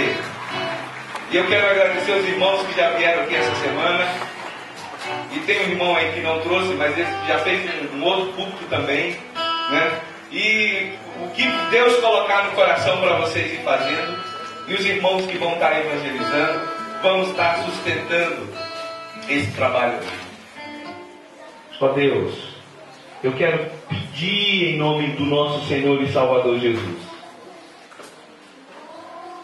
agradecer. E eu quero agradecer aos irmãos que já vieram aqui essa semana. E tem um irmão aí que não trouxe, mas ele já fez um outro púlpito também, né? E o que Deus colocar no coração para vocês ir fazendo, e os irmãos que vão estar evangelizando, vamos estar sustentando esse trabalho aqui. Ó Deus, eu quero pedir em nome do nosso Senhor e Salvador Jesus,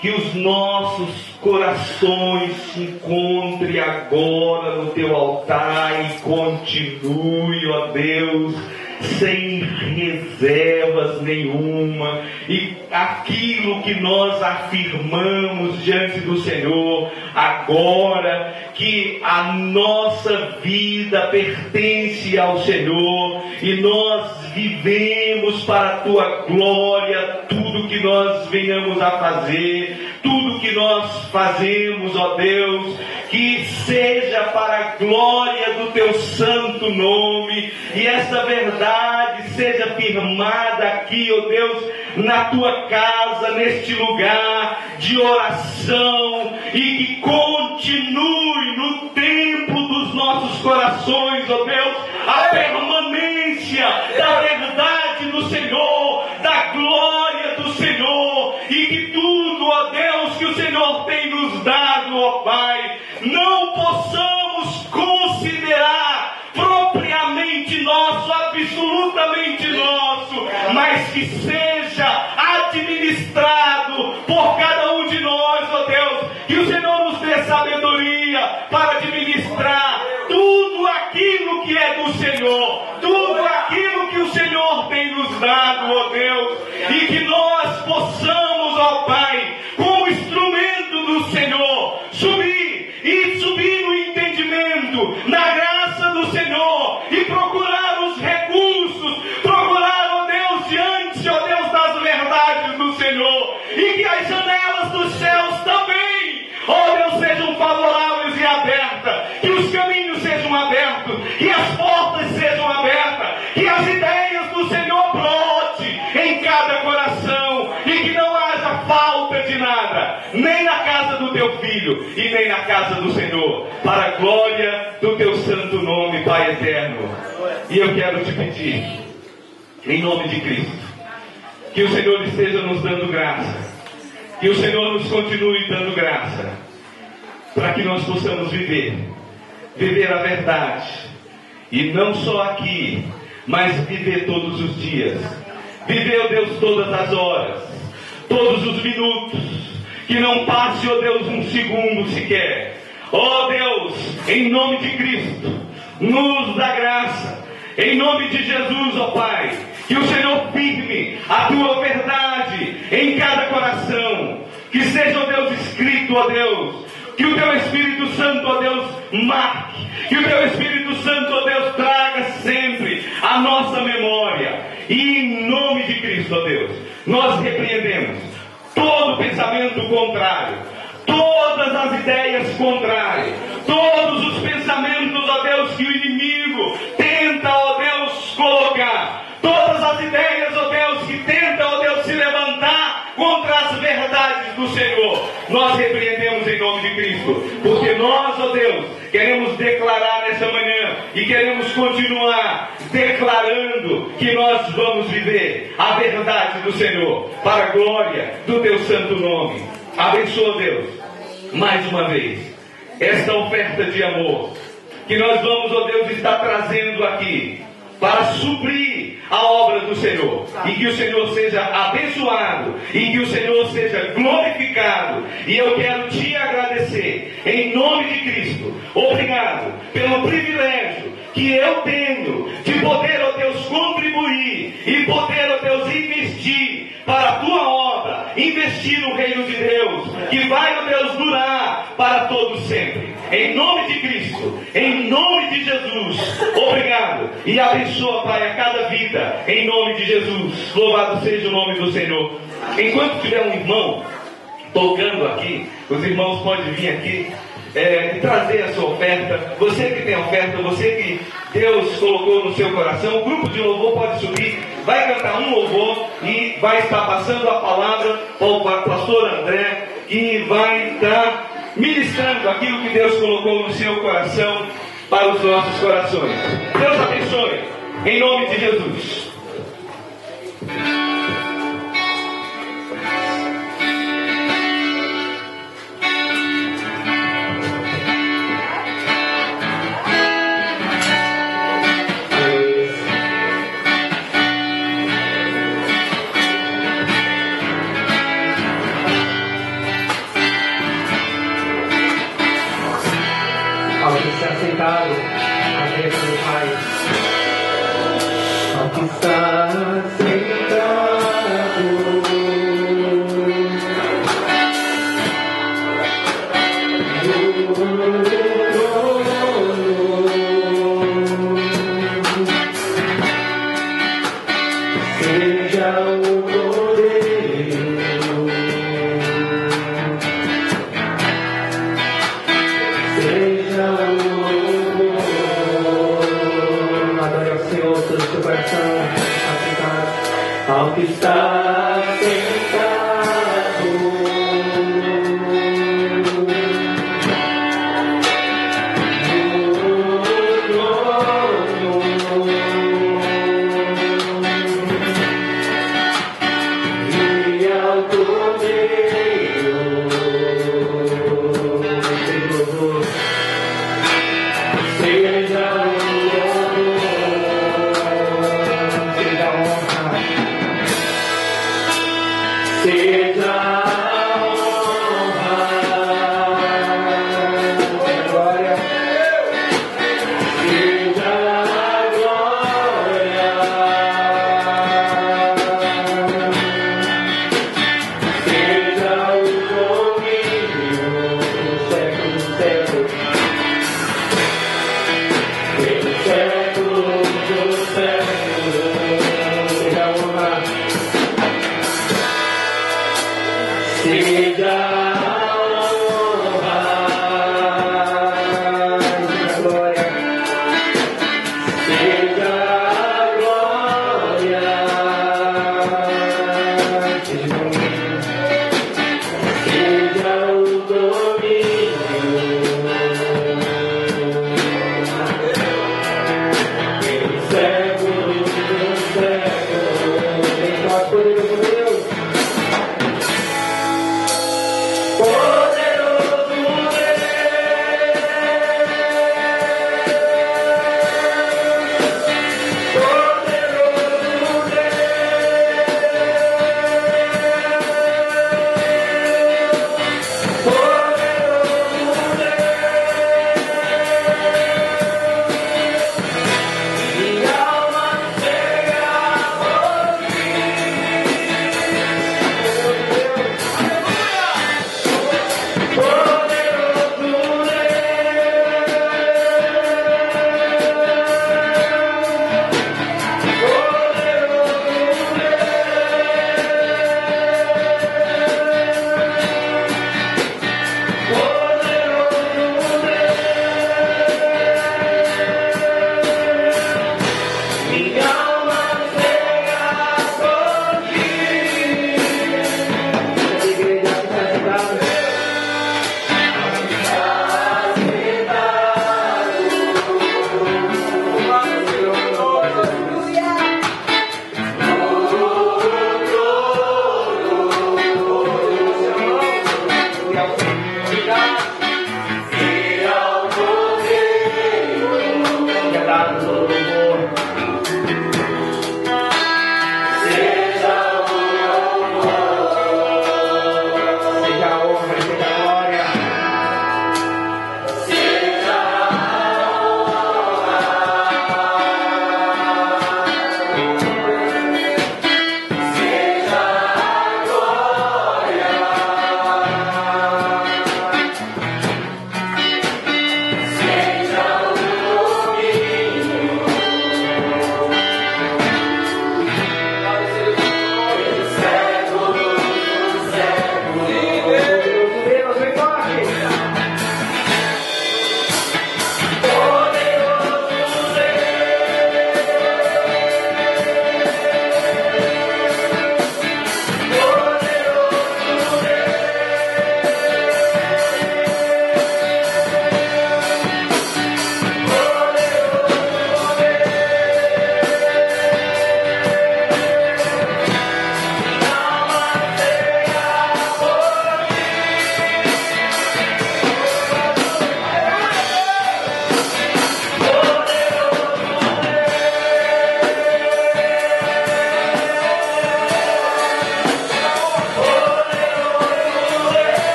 que os nossos corações se encontrem agora no teu altar e continue, ó Deus, sem reservas nenhuma, e aquilo que nós afirmamos diante do Senhor agora, que a nossa vida pertence ao Senhor e nós vivemos para a tua glória. Tudo que nós venhamos a fazer, tudo que nós fazemos, ó Deus, que seja para a glória do teu santo nome, e essa verdade seja firmada aqui, ó Deus, na tua casa, neste lugar de oração, e que continue no templo dos nossos corações, ó Deus, a permanência da verdade do Senhor, da glória do Senhor, e que tudo, ó Deus, que o Senhor tem nos dado, ó Pai, não possamos considerar propriamente nosso, absolutamente nosso, mas que seja administrado por cada um de nós, ó Deus, que o Senhor nos dê sabedoria para administrar tudo aquilo que é do Senhor, tudo aquilo que o Senhor tem nos dado, ó Deus, e que nós possamos, ó Pai, como instrumento do Senhor, subir no entendimento, na graça do Senhor, e procurar os recursos, procurar, ó Deus, diante, ó Deus, das verdades do Senhor, e que as janelas dos céus também, ó Deus, sejam favoráveis e abertas, que os caminhos sejam abertos, que as portas sejam abertas, que as ideias do Senhor brotem em cada coração, e que não haja falta de nada, nem na casa do teu Filho, e nem na casa do Senhor, para a glória do teu santo nome, Pai eterno. E eu quero te pedir, em nome de Cristo, que o Senhor esteja nos dando graça, que o Senhor nos continue dando graça, para que nós possamos viver a verdade, e não só aqui, mas viver todos os dias, viver, ó Deus, todas as horas, todos os minutos, que não passe, ó Deus, um segundo sequer. Ó Deus, em nome de Cristo, nos dá graça, em nome de Jesus, ó Pai, que o Senhor firme a tua verdade em cada coração, que seja, ó Deus, escrito, ó Deus, que o teu Espírito Santo, ó Deus, marque, que o teu Espírito Santo, ó Deus, traga sempre a nossa memória, e em nome de Cristo, ó Deus, nós repreendemos todo pensamento contrário, todas as ideias contrárias, todos os pensamentos, ó Deus, que o inimigo tenta, ó Deus, colocar, todas as ideias, ó Deus, que tenta, ó Deus, se levantar contra as verdades do Senhor, nós repreendemos em nome de Cristo, porque nós, ó Deus, queremos declarar nessa manhã, e queremos continuar declarando que nós vamos viver a verdade do Senhor, para a glória do teu santo nome. Abençoa, Deus, mais uma vez, esta oferta de amor, que nós vamos, ó Deus, estar trazendo aqui, para suprir a obra do Senhor, e que o Senhor seja abençoado, e que o Senhor seja glorificado. E eu quero te agradecer, em nome de Cristo. Obrigado pelo privilégio que eu tenho de poder, ó Deus, contribuir, e poder, ó Deus, investir para a tua obra, investir no reino de Deus, que vai, ó Deus, durar para todos sempre. Em nome de Cristo, em nome de Jesus, obrigado, e abençoa, Pai, a cada vida, em nome de Jesus. Louvado seja o nome do Senhor. Enquanto tiver um irmão tocando aqui, os irmãos podem vir aqui e trazer a sua oferta. Você que tem oferta, você que Deus colocou no seu coração, o grupo de louvor pode subir, vai cantar um louvor e vai estar passando a palavra para o pastor André, que vai estar ministrando aquilo que Deus colocou no seu coração para os nossos corações. Deus abençoe, em nome de Jesus. Sentado à mesa do Pai, ao que está sentado no trono, seja o poder, seja o coração,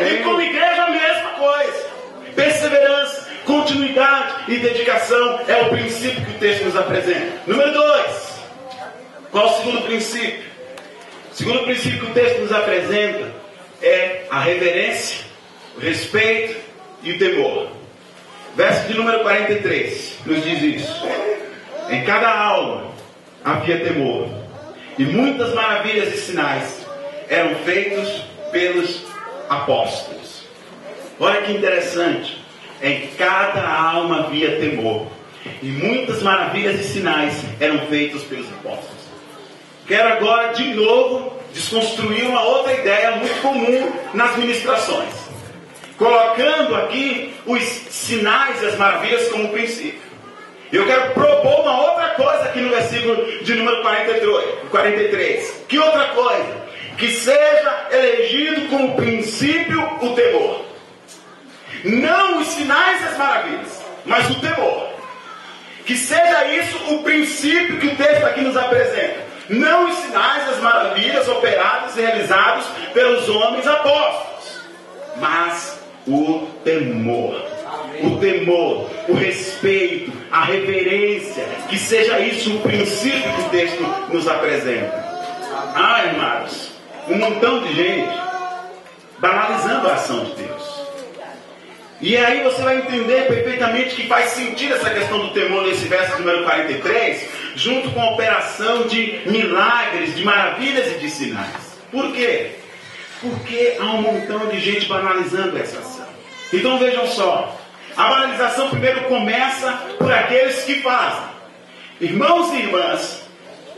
E como igreja a mesma coisa. Perseverança, continuidade e dedicação é o princípio que o texto nos apresenta. Número 2. Qual o segundo princípio? O segundo princípio que o texto nos apresenta é a reverência, o respeito e o temor. Verso de número 43 nos diz isso. Em cada alma havia temor, e muitas maravilhas e sinais eram feitos pelos apóstolos. Olha que interessante. Em cada alma havia temor, e muitas maravilhas e sinais eram feitos pelos apóstolos. Quero agora de novo desconstruir uma outra ideia muito comum nas ministrações, colocando aqui os sinais e as maravilhas como princípio. Eu quero propor uma outra coisa aqui no versículo de número 43. Que outra coisa? Que seja elegido como princípio o temor. Não os sinais e as maravilhas, mas o temor. Que seja isso o princípio que o texto aqui nos apresenta. Não os sinais e as maravilhas operados e realizados pelos homens apóstolos, mas o temor. O temor, o respeito, a reverência. Que seja isso o princípio que o texto nos apresenta. Ah, irmãos, um montão de gente banalizando a ação de Deus. E aí você vai entender perfeitamente que faz sentido essa questão do temor nesse verso número 43, junto com a operação de milagres, de maravilhas e de sinais. Por quê? Porque há um montão de gente banalizando essa ação. Então vejam só, a banalização primeiro começa por aqueles que fazem. Irmãos e irmãs,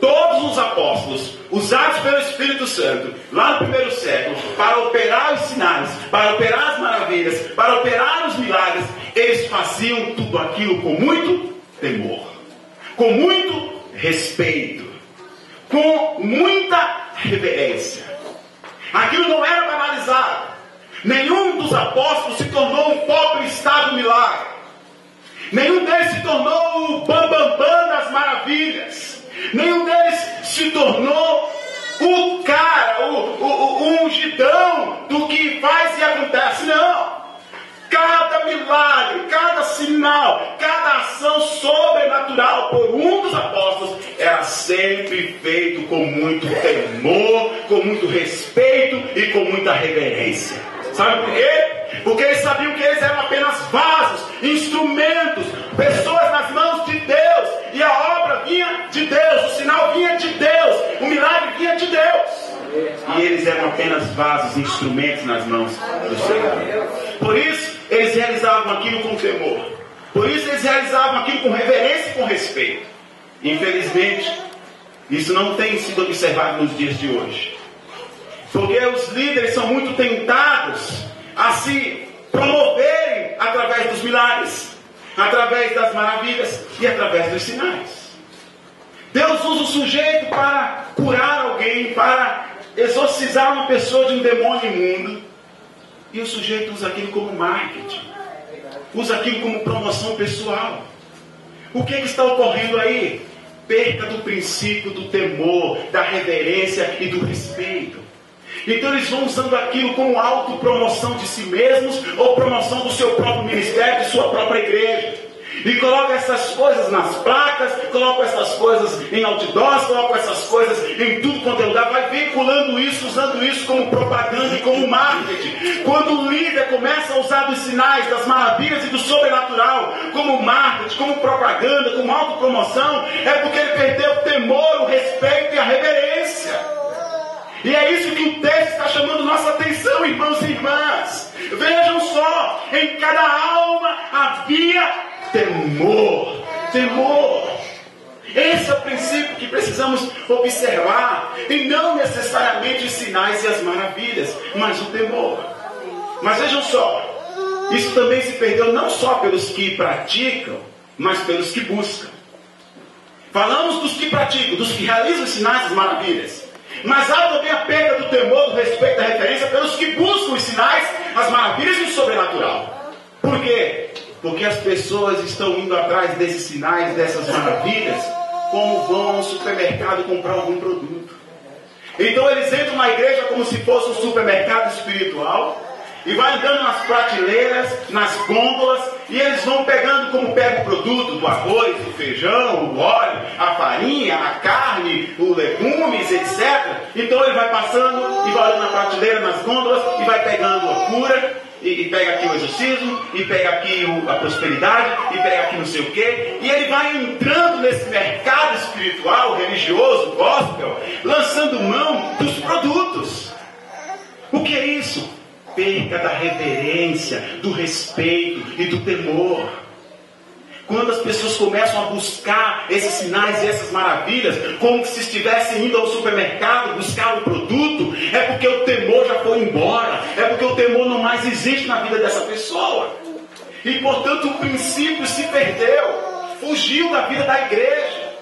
todos os apóstolos, usados pelo Espírito Santo, lá no primeiro século, para operar os sinais, para operar as maravilhas, para operar os milagres, eles faziam tudo aquilo com muito temor, com muito respeito, com muita reverência. Aquilo não era banalizado. Nenhum dos apóstolos se tornou um pobre estado do milagre. Nenhum deles se tornou o bambambam das maravilhas. Nenhum deles se tornou o cara, o ungidão do que faz e acontece. Não. Cada milagre, cada sinal, cada ação sobrenatural por um dos apóstolos era sempre feito com muito temor, com muito respeito e com muita reverência. Sabe por quê? Porque eles sabiam que eles eram apenas vasos, instrumentos, pessoas nas mãos de Deus. E a obra vinha de Deus, o sinal vinha de Deus, o milagre vinha de Deus. E eles eram apenas vasos, instrumentos nas mãos do Senhor. Por isso, eles realizavam aquilo com temor. Por isso, eles realizavam aquilo com reverência e com respeito. Infelizmente, isso não tem sido observado nos dias de hoje. Porque os líderes são muito tentados a se promoverem através dos milagres, através das maravilhas e através dos sinais. Deus usa o sujeito para curar alguém, para exorcizar uma pessoa de um demônio imundo. E o sujeito usa aquilo como marketing, usa aquilo como promoção pessoal. O que está ocorrendo aí? Perca do princípio do temor, da reverência e do respeito. Então eles vão usando aquilo como autopromoção de si mesmos ou promoção do seu próprio ministério, de sua própria igreja. E colocam essas coisas nas placas, colocam essas coisas em outdoors, colocam essas coisas em tudo quanto é lugar, vai veiculando isso, usando isso como propaganda e como marketing. Quando o líder começa a usar dos sinais, das maravilhas e do sobrenatural como marketing, como propaganda, como autopromoção, é porque ele perdeu o temor, o respeito e a reverência. E é isso que o texto está chamando nossa atenção, irmãos e irmãs. Vejam só, em cada alma havia temor. Temor. Esse é o princípio que precisamos observar. E não necessariamente os sinais e as maravilhas, mas o temor. Mas vejam só, isso também se perdeu não só pelos que praticam, mas pelos que buscam. Falamos dos que praticam, dos que realizam os sinais e as maravilhas. Mas há também a perda do temor, do respeito, da referência pelos que buscam os sinais, as maravilhas e o sobrenatural. Por quê? Porque as pessoas estão indo atrás desses sinais, dessas maravilhas, como vão ao supermercado comprar algum produto. Então eles entram na igreja como se fosse um supermercado espiritual, e vai andando nas prateleiras, nas gôndolas, e eles vão pegando como pega o produto do arroz, do feijão, o óleo, a farinha, a carne, os legumes, etc. Então ele vai passando e vai olhando na prateleira, nas gôndolas, e vai pegando a cura, e pega aqui o exorcismo, e pega aqui a prosperidade, e pega aqui não sei o quê, e ele vai entrando nesse mercado espiritual, religioso, gospel, lançando mão dos produtos. O que é isso? Perca da reverência, do respeito e do temor. Quando as pessoas começam a buscar esses sinais e essas maravilhas, como se estivessem indo ao supermercado buscar um produto, é porque o temor já foi embora, é porque o temor não mais existe na vida dessa pessoa. E portanto o princípio se perdeu, fugiu da vida da igreja.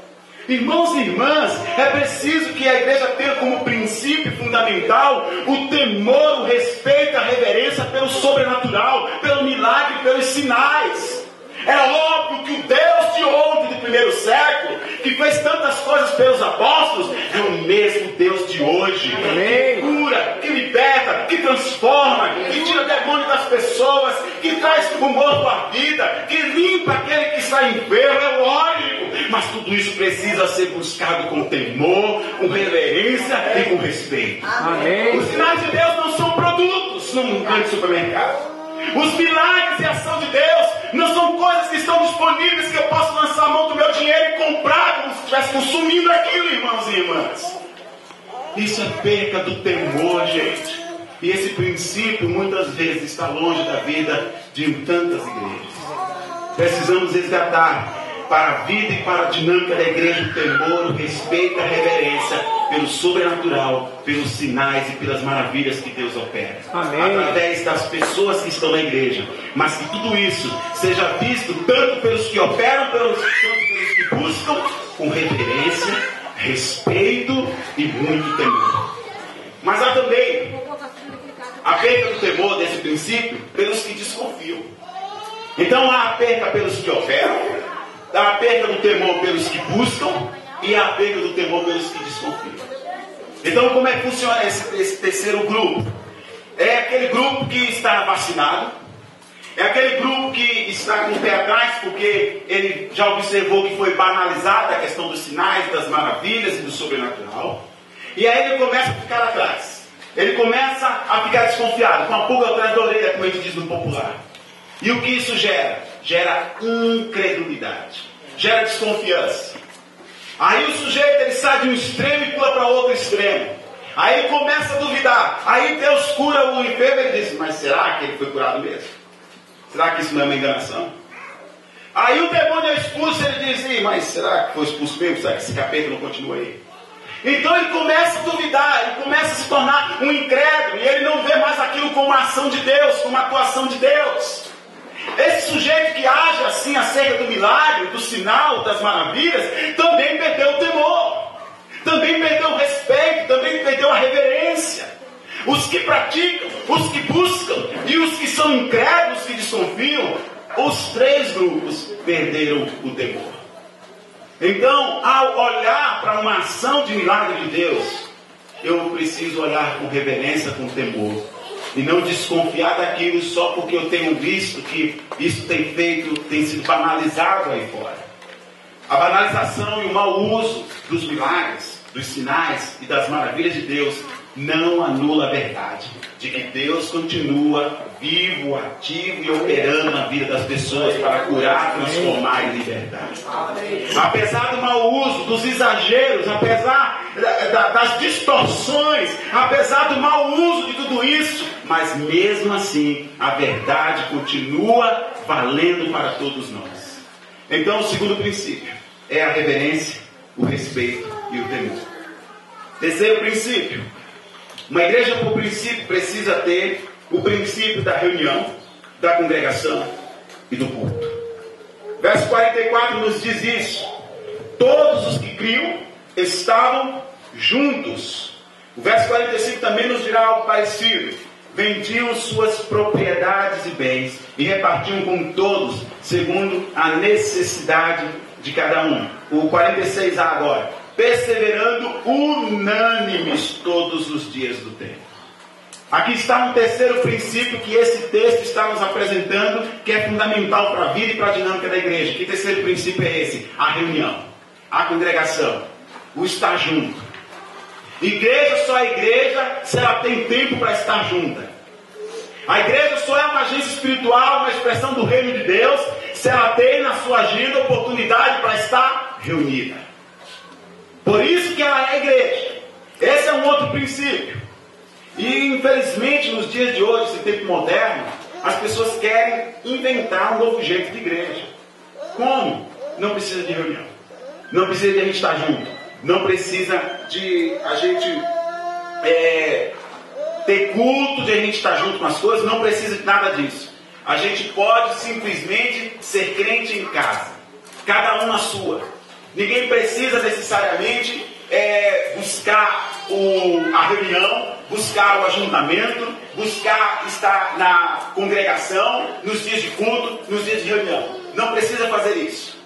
Irmãos e irmãs, é preciso que a igreja tenha como princípio fundamental o temor, o respeito, a reverência pelo sobrenatural, pelo milagre, pelos sinais. É óbvio que o Deus de ontem, do primeiro século, que fez tantas coisas pelos apóstolos, é o mesmo Deus de hoje. Que cura, que liberta, que transforma, que tira demônio das pessoas, que traz o morto à vida, que limpa aquele que está enfermo. É lógico. Mas tudo isso precisa ser buscado com temor, com reverência e com respeito. Amém. Os sinais de Deus não são produtos num grande supermercado. Os milagres e a ação de Deus não são coisas que estão disponíveis que eu posso lançar a mão do meu dinheiro e comprar como se estivesse consumindo aquilo, irmãos e irmãs. Isso é perca do temor, gente. E esse princípio muitas vezes está longe da vida de tantas igrejas. Precisamos resgatar para a vida e para a dinâmica da igreja o temor, o respeito, a reverência pelo sobrenatural, pelos sinais e pelas maravilhas que Deus opera. Amém. Através das pessoas que estão na igreja. Mas que tudo isso seja visto tanto pelos que operam, quanto pelos que buscam, com reverência, respeito e muito temor. Mas há também a perda do temor desse princípio pelos que desconfiam. Então há a perda pelos que operam, há a perda do temor pelos que buscam e há a perda do temor pelos que desconfiam. Então como é que funciona esse terceiro grupo? É aquele grupo que está vacinado, é aquele grupo que está com o pé atrás porque ele já observou que foi banalizada a questão dos sinais, das maravilhas e do sobrenatural. E aí ele começa a ficar atrás. Ele começa a ficar desconfiado, com a pulga atrás da orelha, como a gente diz no popular. E o que isso gera? Gera incredulidade, gera desconfiança. Aí o sujeito ele sai de um extremo e pula para outro extremo. Aí ele começa a duvidar. Aí Deus cura o enfermo e ele diz: mas será que ele foi curado mesmo? Será que isso não é uma enganação? Aí o demônio é expulso e ele diz: mas será que foi expulso mesmo? Será que esse capeta não continua aí? Então ele começa a duvidar, ele começa a se tornar um incrédulo, e ele não vê mais aquilo como uma ação de Deus, como uma atuação de Deus. Esse sujeito que age assim acerca do milagre, do sinal, das maravilhas, também perdeu o temor, também perdeu o respeito, também perdeu a reverência. Os que praticam, os que buscam e os que são incrédulos, que desconfiam, os três grupos perderam o temor. Então, ao olhar para uma ação de milagre de Deus, eu preciso olhar com reverência, com temor. E não desconfiar daquilo só porque eu tenho visto que isso tem sido banalizado aí fora. A banalização e o mau uso dos milagres, dos sinais e das maravilhas de Deus não anula a verdade de que Deus continua vivo, ativo e operando na vida das pessoas para curar, transformar e libertar. Apesar do mau uso, dos exageros, apesar das distorções, apesar do mau uso de tudo isso, mas mesmo assim a verdade continua valendo para todos nós. Então o segundo princípio é a reverência, o respeito e o temor. Terceiro princípio: uma igreja, por princípio, precisa ter o princípio da reunião, da congregação e do culto. Verso 44 nos diz isso: todos os que criam estavam juntos. O verso 45 também nos dirá algo parecido: vendiam suas propriedades e bens e repartiam com todos, segundo a necessidade de cada um. O 46a agora: perseverando unânimes todos os dias do tempo. Aqui está um terceiro princípio que esse texto está nos apresentando, que é fundamental para a vida e para a dinâmica da igreja. Que terceiro princípio é esse? A reunião, a congregação, o estar junto. Igreja só é igreja se ela tem tempo para estar junta. A igreja só é uma agência espiritual, uma expressão do reino de Deus, se ela tem na sua agenda oportunidade para estar reunida. Por isso que ela é igreja. Esse é um outro princípio. E infelizmente nos dias de hoje, esse tempo moderno, as pessoas querem inventar um novo jeito de igreja. Como? Não precisa de reunião. Não precisa de a gente estar junto. Não precisa de a gente ter culto, de a gente estar junto com as coisas. Não precisa de nada disso. A gente pode simplesmente ser crente em casa. Cada um na sua. Ninguém precisa necessariamente buscar a reunião, buscar o ajuntamento, buscar estar na congregação, nos dias de culto, nos dias de reunião. Não precisa fazer isso.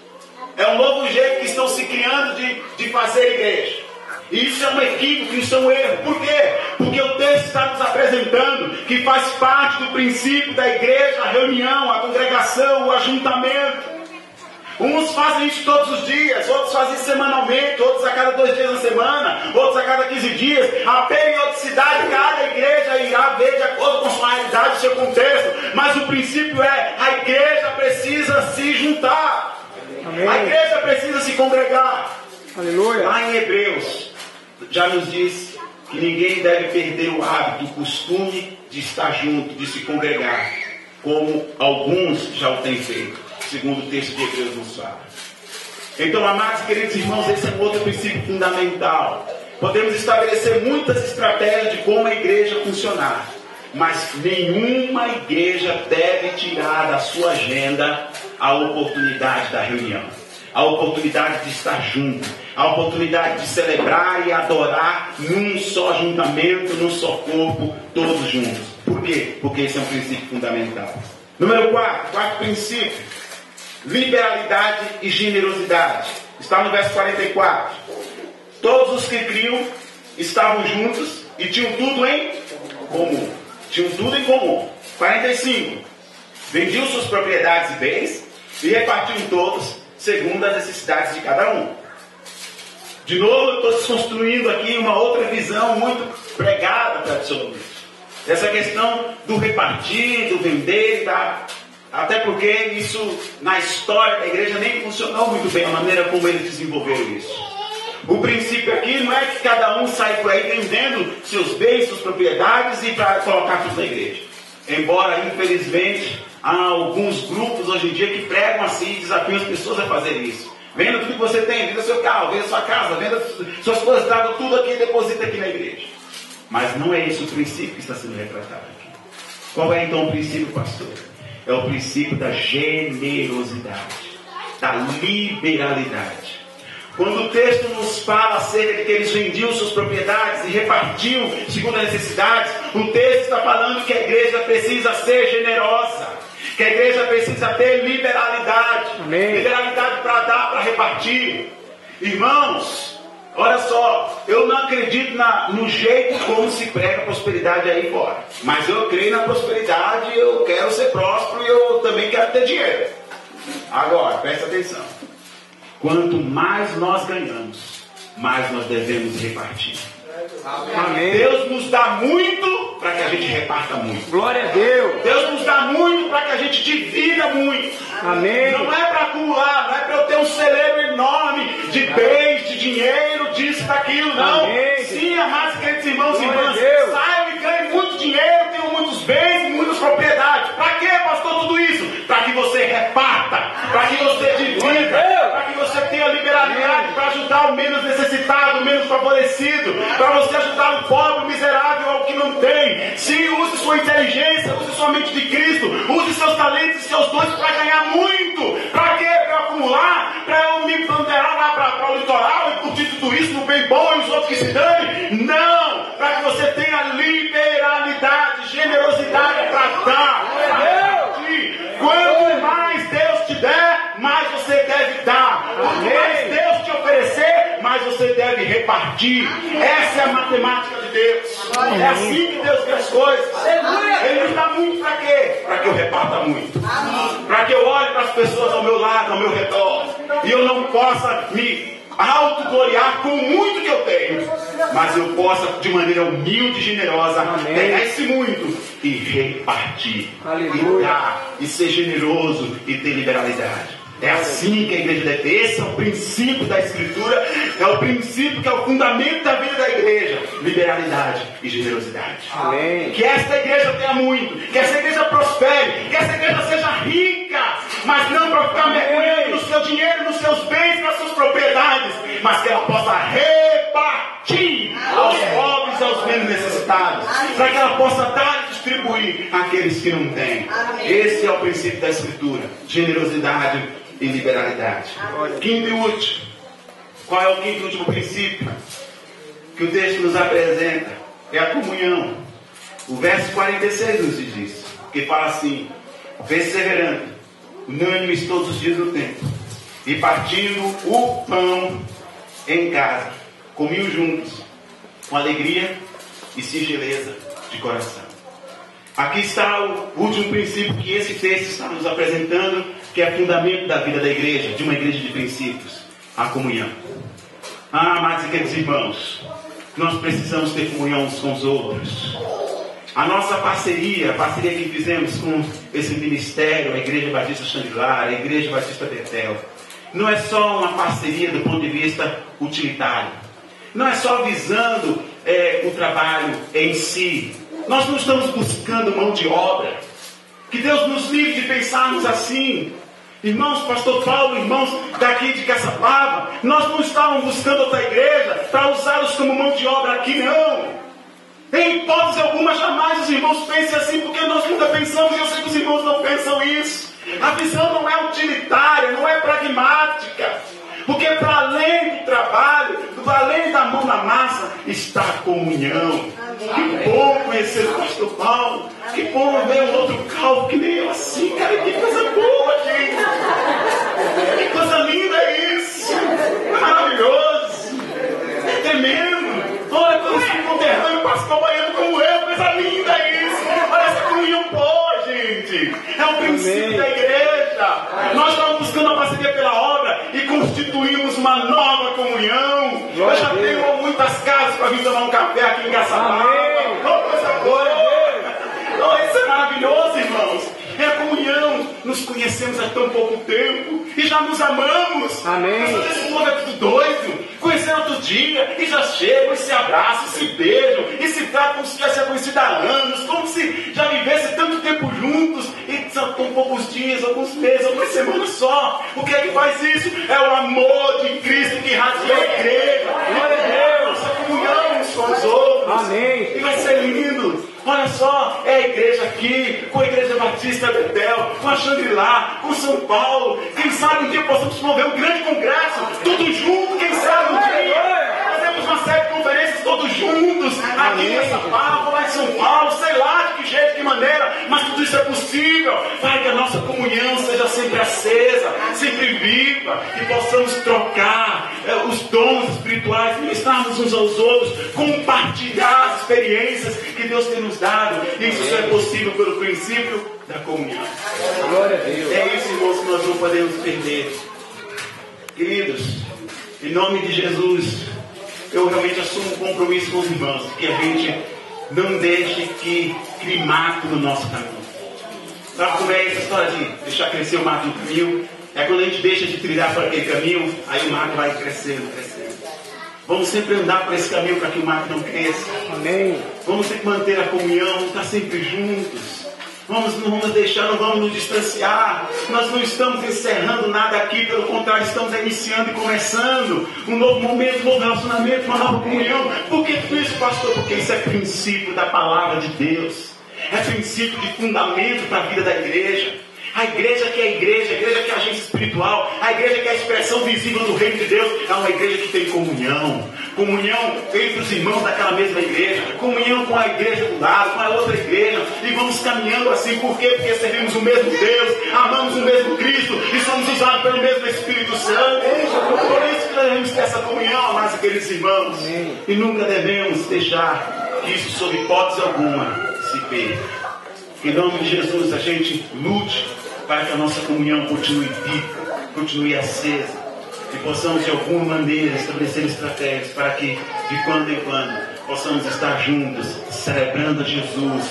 É um novo jeito que estão se criando de fazer igreja. E isso é um equívoco, isso é um erro. Por quê? Porque o texto está nos apresentando que faz parte do princípio da igreja, a reunião, a congregação, o ajuntamento. Uns fazem isso todos os dias, outros fazem semanalmente, outros a cada 2 dias na semana, outros a cada 15 dias. A periodicidade, cada igreja irá ver de acordo com a sua realidade, o seu contexto. Mas o princípio é, a igreja precisa se juntar. Amém. A igreja precisa se congregar. Aleluia. Lá em Hebreus, já nos diz que ninguém deve perder o hábito, o costume de estar junto, de se congregar, como alguns já o têm feito. Segundo o texto de Hebreus nos fala. Então, amados e queridos irmãos, esse é um outro princípio fundamental. Podemos estabelecer muitas estratégias de como a igreja funcionar, mas nenhuma igreja deve tirar da sua agenda a oportunidade da reunião, a oportunidade de estar junto, a oportunidade de celebrar e adorar num só ajuntamento, num só corpo, todos juntos. Por quê? Porque esse é um princípio fundamental. Número 4, quarto princípio. Liberalidade e generosidade. Está no verso 44. Todos os que criam estavam juntos e tinham tudo em comum. Tinham tudo em comum. 45. Vendiam suas propriedades e bens e repartiam todos segundo as necessidades de cada um. De novo, eu estou desconstruindo aqui uma outra visão muito pregada tradicionalmente. Essa questão do repartir, do vender, até porque isso na história da igreja nem funcionou muito bem a maneira como eles desenvolveram isso. O princípio aqui não é que cada um sai por aí vendendo seus bens, suas propriedades e para colocar tudo na igreja. Embora, infelizmente, há alguns grupos hoje em dia que pregam assim e desafiam as pessoas a fazer isso. Venda tudo que você tem, venda seu carro, venda sua casa, venda suas coisas, traga tudo aqui e deposita aqui na igreja. Mas não é esse o princípio que está sendo retratado aqui. Qual é então o princípio, pastor? É o princípio da generosidade, da liberalidade. Quando o texto nos fala acerca de que eles vendiam suas propriedades e repartiam segundo as necessidades, o texto está falando que a igreja precisa ser generosa, que a igreja precisa ter liberalidade. Amém. Liberalidade para dar, para repartir. Irmãos, olha só, eu não acredito no jeito como se prega a prosperidade aí fora. Mas eu creio na prosperidade, eu quero ser próspero e eu também quero ter dinheiro. Agora, presta atenção. Quanto mais nós ganhamos, mais nós devemos repartir. Amém. Deus nos dá muito para que a gente reparta muito. Glória a Deus. Deus nos dá muito para que a gente divida muito. Amém. Não é para acumular, não é para eu ter um celeiro enorme de bens, de dinheiro, disso, daquilo, não. Amém. Sim, amados queridos irmãos e irmãs, Deus. e ganhe muito dinheiro, tenho muitos bens, muitas propriedades. Para que, pastor, tudo isso? Para que você reparta, para que você divida, para que você tenha liberalidade, para ajudar o menos necessitado, o menos favorecido, para você ajudar o pobre, o miserável, ao que não tem. Sim, use sua inteligência, use sua mente de Cristo, use seus talentos e seus dons para ganhar muito. Para quê? Para acumular, para eu me bandear lá para o litoral e curtir tudo isso no bem bom e os outros que se dane? Não! Para que você tenha liberalidade, generosidade para dar. Quanto mais Deus te der, mais você deve dar. Quanto mais Deus te oferecer, mais você deve repartir. Essa é a matemática de Deus. É assim que Deus quer as coisas. Ele me dá muito para quê? Para que eu reparta muito. Para que eu olhe para as pessoas ao meu lado, ao meu redor. E eu não possa me autogloriar com o muito que eu tenho, mas eu possa, de maneira humilde e generosa, pegar esse muito e repartir. E dar, e ser generoso e ter liberalidade. É assim que a igreja deve ter. Esse é o princípio da Escritura, é o princípio que é o fundamento da vida da igreja: liberalidade e generosidade. Amém. Que esta igreja tenha muito, que esta igreja prospere, que esta igreja seja rica, mas não para ficar mergulhando no seu dinheiro, nos seus bens, nas suas propriedades, mas que ela possa repartir aos pobres e aos menos necessitados, para que ela possa dar e distribuir àqueles que não têm. Esse é o princípio da Escritura: generosidade e liberalidade. Quinto e último. Qual é o quinto e último princípio que o texto nos apresenta? É a comunhão. O verso 46 nos diz isso, que fala assim: perseverando, unânimes todos os dias do templo, e partindo o pão em casa, comiam juntos, com alegria e singeleza de coração. Aqui está o último princípio que esse texto está nos apresentando, que é fundamento da vida da igreja, de uma igreja de princípios: a comunhão. Amados e queridos irmãos, nós precisamos ter comunhão uns com os outros. A nossa parceria, a parceria que fizemos com esse ministério, a Igreja Batista Xangri-Lá, a Igreja Batista Betel, não é só uma parceria do ponto de vista utilitário. Não é só visando o trabalho em si. Nós não estamos buscando mão de obra. Que Deus nos livre de pensarmos assim. Irmãos, pastor Paulo, irmãos daqui de Caçapava, nós não estávamos buscando outra igreja para usá-los como mão de obra aqui, não. Em hipótese alguma, jamais os irmãos pensem assim, porque nós nunca pensamos, e eu sei que os irmãos não pensam isso. A visão não é utilitária, não é pragmática. Porque para além do trabalho, para além da mão na massa, está a comunhão. Que bom conhecer o pastor Paulo. Que bom ver um outro calvo que nem eu assim. Cara, que coisa boa, gente. Que coisa linda é isso. É maravilhoso. É tremendo. Olha, quando esse conterrâneo pastor baiano como eu, coisa linda é isso. Olha essa comunhão boa, gente. É o princípio da igreja. Nós estamos buscando a parceria pela obra e constituímos uma nova comunhão. Eu já tenho muitas casas para vir tomar um café aqui em Caçapava. Oh, coisa boa. Oh, isso é maravilhoso, irmãos. É a comunhão. Nos conhecemos há tão pouco tempo e já nos amamos. Amém. Esse povo é tudo doido. Conheceram outro dia e já chegam e se abraçam, se beijam e se tratam como se tivesse conhecido há anos, como se já vivesse tanto tempo juntos e só tão poucos dias, alguns meses, algumas semanas só. O que é que faz isso? É o amor de Cristo que rasga a igreja. Glória a Deus. A comunhão uns com os outros. Amém. E vai ser lindo. Olha só, é a igreja aqui, com a Igreja Batista Betel, com a Xangri-Lá, com São Paulo. Quem sabe um dia possamos promover um grande congresso, todos juntos, quem sabe um dia. Fazemos uma série de conferências todos juntos, aqui em Caçapava, lá em São Paulo, sei lá de que jeito, de que maneira, mas tudo isso é possível. Para que a nossa comunhão seja sempre acesa, sempre viva, e possamos trocar os dons espirituais, ministrarmos uns aos outros, compartilhar as experiências que Deus tem nos dado. Isso só é possível pelo princípio da comunhão. Glória a Deus. É isso, irmãos, que nós não podemos perder. Queridos, em nome de Jesus, eu realmente assumo um compromisso com os irmãos, que a gente não deixe que crie mato no nosso caminho. Sabe como é essa história de deixar crescer o mato no caminho? É quando a gente deixa de trilhar por aquele caminho, aí o mato vai crescendo, crescendo. Vamos sempre andar por esse caminho para que o mato não cresça. Amém. Vamos sempre manter a comunhão, estar sempre juntos. Não vamos deixar, não vamos nos distanciar. Nós não estamos encerrando nada aqui, pelo contrário, estamos iniciando e começando um novo momento, um novo relacionamento, uma nova comunhão. Por que tudo isso, pastor? Porque isso é princípio da palavra de Deus. É princípio de fundamento para a vida da igreja. A igreja que é a igreja que é a agência espiritual, a igreja que é a expressão visível do reino de Deus, é uma igreja que tem comunhão. Comunhão entre os irmãos daquela mesma igreja, comunhão com a igreja do lado, com a outra igreja, e vamos caminhando assim. Por quê? Porque servimos o mesmo Deus, amamos o mesmo Cristo e somos usados pelo mesmo Espírito Santo. Por isso que devemos ter essa comunhão, amados e queridos irmãos. E nunca devemos deixar que isso, sob hipótese alguma, se perca. Em nome de Jesus, a gente lute para que a nossa comunhão continue viva, continue acesa, e possamos de alguma maneira estabelecer estratégias para que, de quando em quando, possamos estar juntos, celebrando Jesus,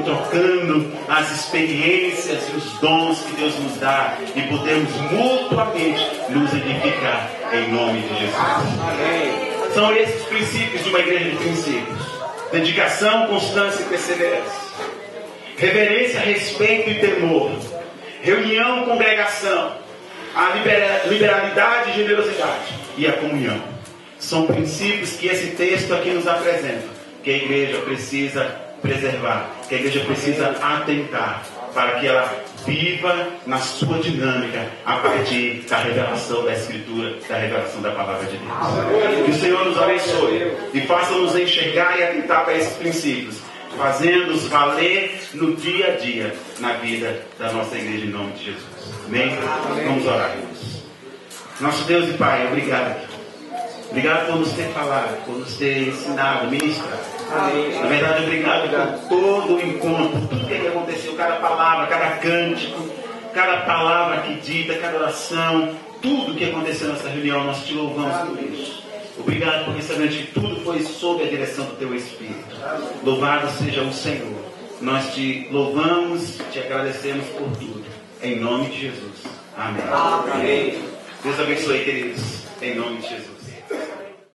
trocando as experiências e os dons que Deus nos dá, e podemos mutuamente nos edificar em nome de Jesus. Amém. São esses os princípios de uma igreja de princípios: dedicação, constância e perseverança, reverência, respeito e temor, reunião, congregação, a liberalidade e generosidade e a comunhão. São princípios que esse texto aqui nos apresenta, que a igreja precisa preservar, que a igreja precisa atentar, para que ela viva na sua dinâmica a partir da revelação da Escritura, da revelação da Palavra de Deus. Que o Senhor nos abençoe e faça-nos enxergar e atentar para esses princípios, fazendo-os valer no dia a dia, na vida da nossa igreja, em nome de Jesus. Amém? Vamos orar, irmãos. Nosso Deus e Pai, obrigado. Obrigado por nos ter falado, por nos ter ensinado, ministrado. Amém. Na verdade, obrigado por todo o encontro, por tudo que aconteceu, cada palavra, cada cântico, cada palavra que dita, cada oração, tudo que aconteceu nessa reunião, nós te louvamos por isso. Obrigado porque sabemos que tudo foi sob a direção do Teu Espírito. Louvado seja o Senhor. Nós te louvamos, te agradecemos por tudo. Em nome de Jesus. Amém. Amém. Deus abençoe, queridos. Em nome de Jesus.